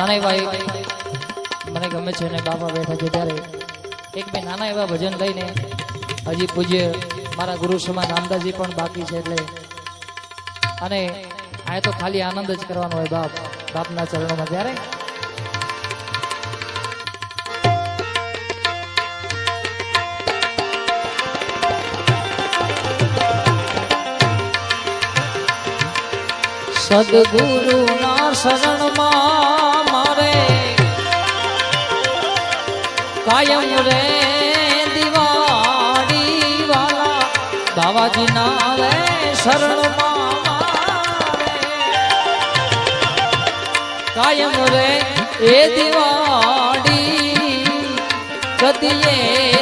નાના એવા મને ગમે છે ને બાપા બેઠા છે ત્યારે એક બે નાના એવા ભજન લઈને હજી પૂજ્ય મારા ગુરુ સમાન રામદાસજી પણ બાકી છે એટલે અને આ તો ખાલી આનંદ જ કરવાનો હોય બાપના ચરણોમાં ત્યારે સદગુરુ ના શરણમાં મારે કાયમ રે દિવાળી વાલા બાવાજી ના રે શરણમાં મારે કાયમ રે એ દિવાળી કદીએ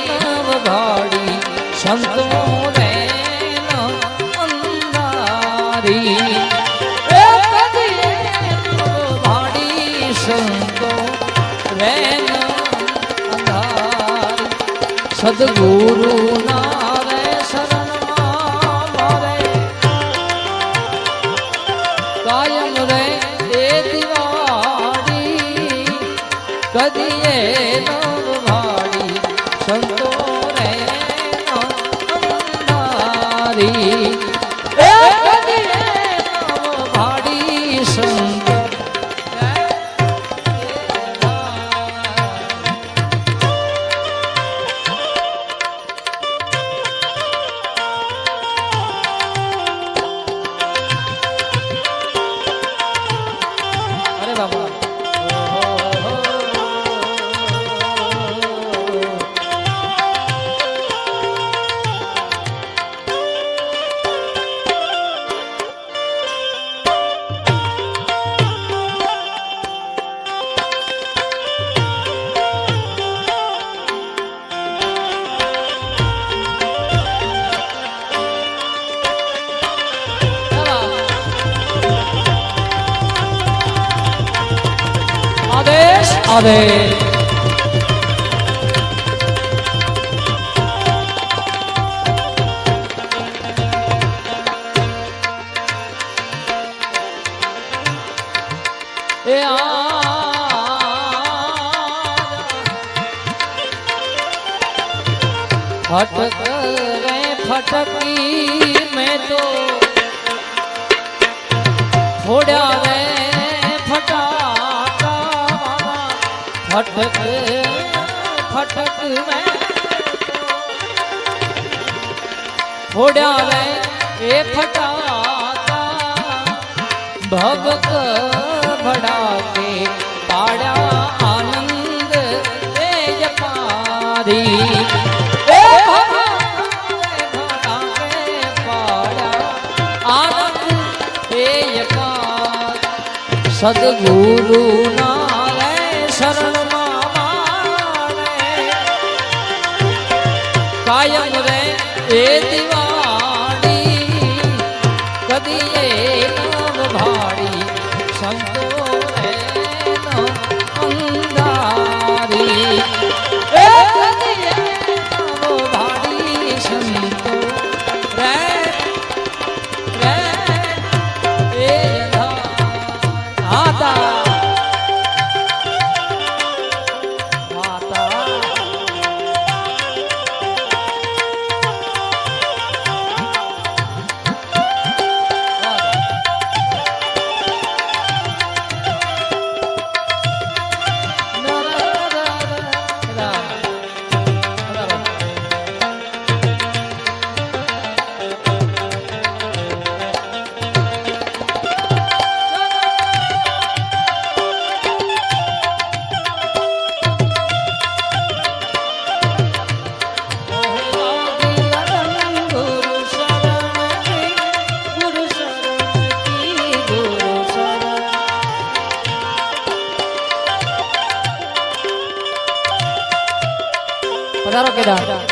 નવ ભાડી સંતો રે અંધારી સદગુરુ ના રે શરણમાં મારે કાયમ રે એ દિવાળી કદીએ નવ ભાડી સંતો રે અંધારી કદીએ નવ ભાડી સંતો આવે એ ફટક રે ફટકી મેં તો ફોડ્યા રે ફટક ફટક મેં ફોડ્યા રે એ ફટાકા ભવક ભડાકે પાડ્યા આનંદ એ જપારી પાડ્યા આનંદ એ યકાર સદગુરુ ના રે શરણમાં મારે કાયમ રે એ દિવાળી કદીએ નવ ભાડી સંતો રે અંધારી એ કદીએ નવ ભાડી સંતો રે રે એ આતા પધારો કેદાર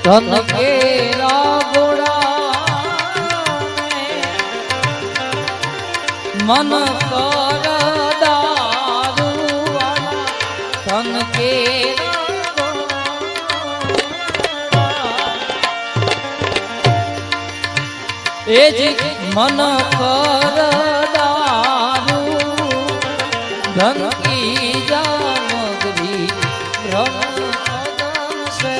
ધન કેરા ગોળા મન કર દારૂ ધન કેરા એ જ મન કર દારૂ ધન કી જામગરી ભ્રમ સે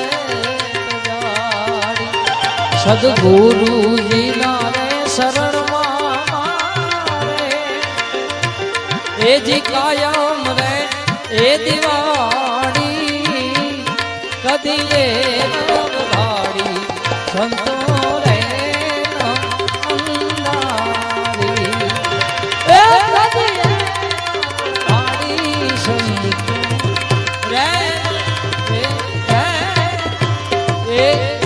સદગુરુજી ના રે શરણમાં એ જી કાયમ રે એ દિવાળી કદી એ નવવાળી સંતો રે અંધારી એ કદી એ નવવાળી સંતો રે એ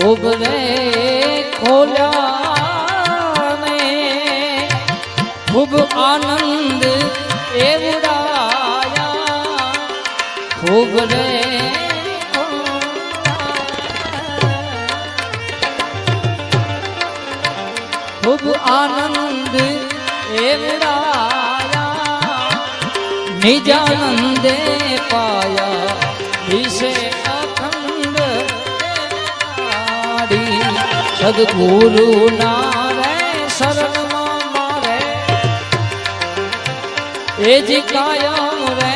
ખૂબ રે ખોલ્યા ને ખૂબ આનંદ એ ઉડાયા ખૂબ રે ખૂબ આનંદ એ ઉડાયા નિજાનંદે પાયા વિશે સદગુરુ ના રે શરણમાં મારે એ જ કાયમ રે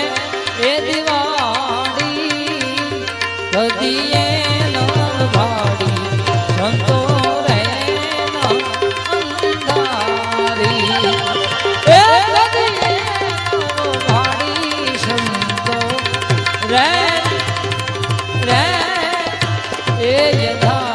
એ દિવાળી કદી એ નવવાળી સંતો રે અંધારી એ કદી એ નવવાળી સંતો રે રે એ યથા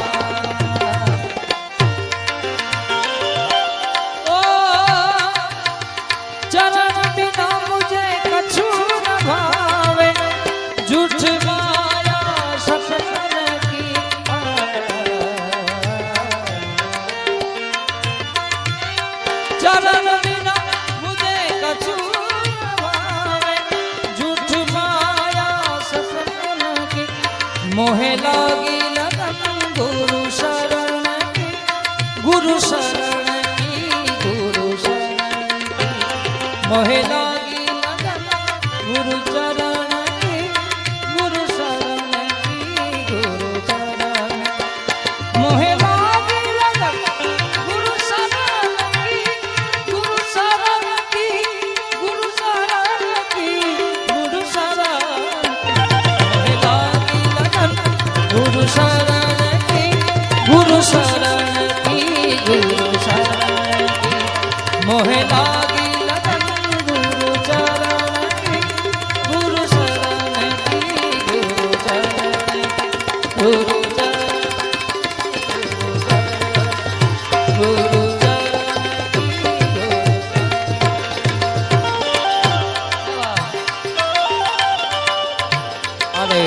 चरण बिना मुझे कछु भावे झूठ माया सपन की मोहे लागी लगन गुरु शरण की गुरु शरण की गुरु शरण की मोहे लागी लगन गुरु चरण की गुरु शरण की गुरु चरण मोहे गुरु शरण की गुरु शरण की मोहे लागी लगन गुरु चरण की गुरु शरण की गुरु चरण की गुरु चरण गुरु चरण अरे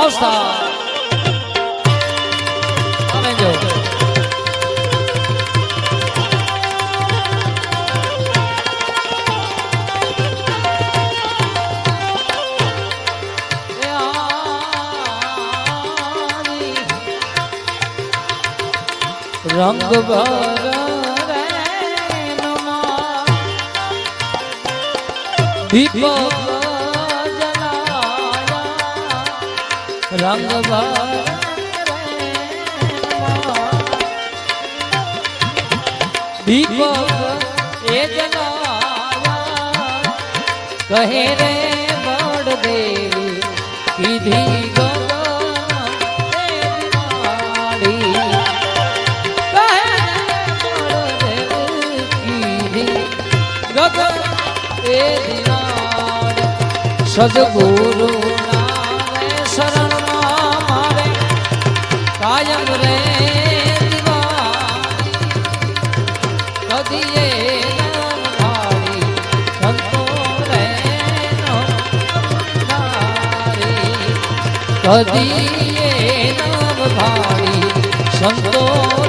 વાવસા તમે જો રંગ ભર દીપ રંગ ભર દીપ એ જલાયા કહે રે બળ દેવી કીધી સદગુરુ નામે શરણ મારે કાયમ રે કદીએ ભાડી સંતો રે કદીએ ભાડી સંતો